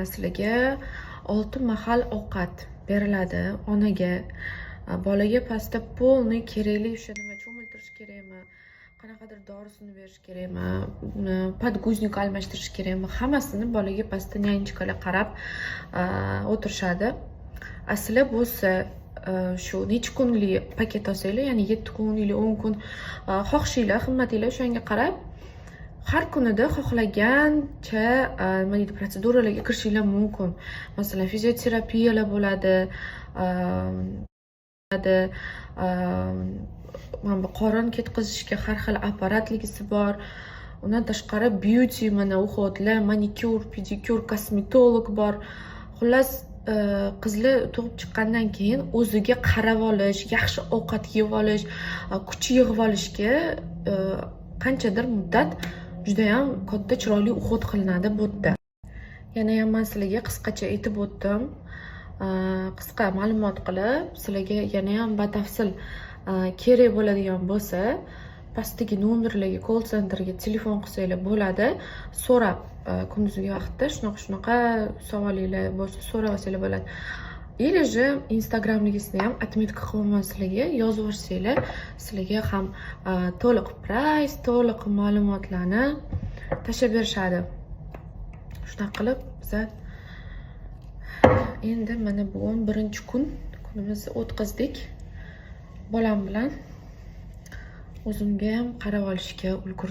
sizlarga 6 mahal ovqat beriladi onaga. Bolaga pastda polniy kerakli o'sha nima cho'miltirish kerakmi, qanaqadir dorisini berish kerakmi, podguznik almashtirish kerakmi, hammasini bolaga pastda nyanchkalar qarab o'tirishadi. Sizlar bo'lsa shu necha kunlik paket olsanglar, ya'ni 7 kun, 10 kun xohishinglar, himmatinglar o'shanga qarab har kunida xohlagancha nima deydi, protseduralarga kirishinglar mumkin. Masalan, fizioterapiyalar bo'ladi, mana bu qorin ketkazishga har xil apparatligisi bor. Undan tashqari beauty, mana uxotlar, manikyur, pedikyur, kosmetolog bor. Xullas, qizlar tug'ib chiqqandan keyin o'ziga qarab olish, yaxshi ovqat yeb olish, kuch yig'ib olishga qanchadir muddat juda ham katta chiroyli uxot qilinadi bu yerda. Yana ham men sizlarga qisqacha aytib o'tdim. Qisqa ma'lumot qilib, sizlarga yana ham batafsil kerak bo'ladigan bo'lsa, pastdagi nomerlarga, call centerga telefon qilsanglar bo'ladi. So'rab, kunduzgi vaqtda shunaqa savolinglar bo'lsa so'rab olsanglar bo'ladi. Или же Instagramligisini ham отметка qilaman sizlarga, yozib yuborsanglar, sizlarga ham to'liq price, to'liq ma'lumotlarni tashlab berishadi. Shunaqa qilib biz endi mana bugun birinchi kunimizni o'tkazdik. Bolam bilan o'zimga ham qarab olishga ulgurdim.